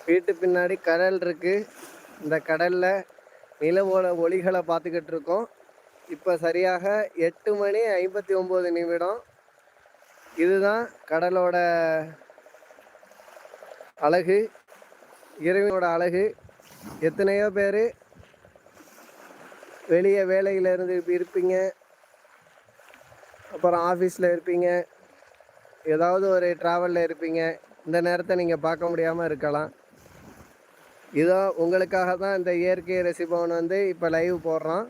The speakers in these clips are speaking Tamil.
வீட்டு பின்னாடி கடல் இருக்கு. இந்த கடல்ல நிலவோட ஒளிகளை பார்த்துக்கிட்டு இருக்கோம். இப்போ சரியாக 8:59. இதுதான் கடலோட அழகு, இறைவனோட அழகு. எத்தனையோ பேர் வெளியே வேலையிலேருந்து இருப்பீங்க, அப்புறம் ஆஃபீஸில் இருப்பீங்க, ஏதாவது ஒரு ட்ராவலில் இருப்பீங்க. இந்த நேரத்தை நீங்கள் பார்க்க முடியாமல் இருக்கலாம். இதோ உங்களுக்காக தான் இந்த இயற்கை ரசிப்பவன் இப்போ லைவ் போடுறான்.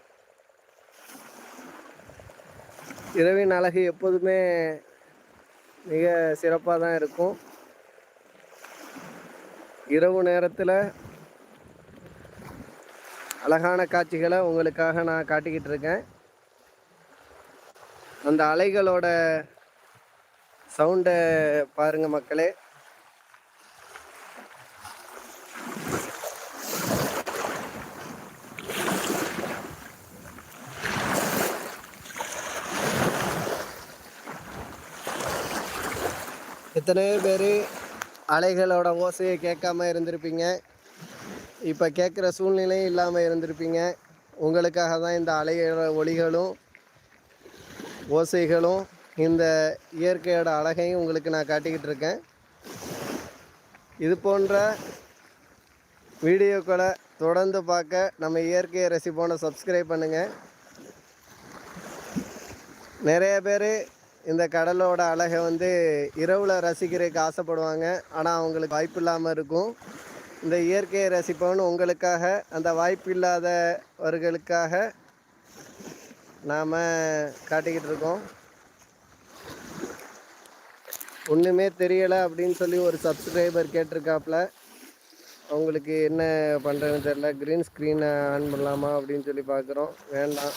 இரவின் அழகு எப்போதுமே மிக சிறப்பாக தான் இருக்கும். இரவு நேரத்தில் அழகான காட்சிகளை உங்களுக்காக நான் காட்டிக்கிட்டு இருக்கேன். அந்த அலைகளோட சவுண்டை பாருங்க மக்களே. எத்தனையோ பேர் அலைகளோட ஓசையை கேட்காம இருந்திருப்பீங்க. இப்போ கேட்குற சூழ்நிலையும் இல்லாமல் இருந்திருப்பீங்க. உங்களுக்காக தான் இந்த அலைகளோட ஒளிகளும் ஓசைகளும் இந்த இயற்கையோட அழகையும் உங்களுக்கு நான் காட்டிக்கிட்டு இருக்கேன். இது போன்ற வீடியோக்களை தொடர்ந்து பார்க்க நம்ம இயற்கையை ரசிப்போனை சப்ஸ்கிரைப் பண்ணுங்கள். நிறைய பேர் இந்த கடலோட அழகை இரவில் ரசிக்கிறதுக்கு ஆசைப்படுவாங்க. ஆனால் அவங்களுக்கு வாய்ப்பு இல்லாமல் இருக்கும். இந்த இயற்கையை ரசிப்பவன் உங்களுக்காக, அந்த வாய்ப்பு இல்லாதவர்களுக்காக நாம் காட்டிக்கிட்டு இருக்கோம். ஒன்றுமே தெரியலை அப்படின்னு சொல்லி ஒரு சப்ஸ்கிரைபர் கேட்டிருக்காப்புல. அவங்களுக்கு என்ன பண்ணுறதுன்னு தெரியல. க்ரீன் ஸ்க்ரீனை ஆன் பண்ணலாமா அப்படின்னு சொல்லி பார்க்குறோம். வேண்டாம்.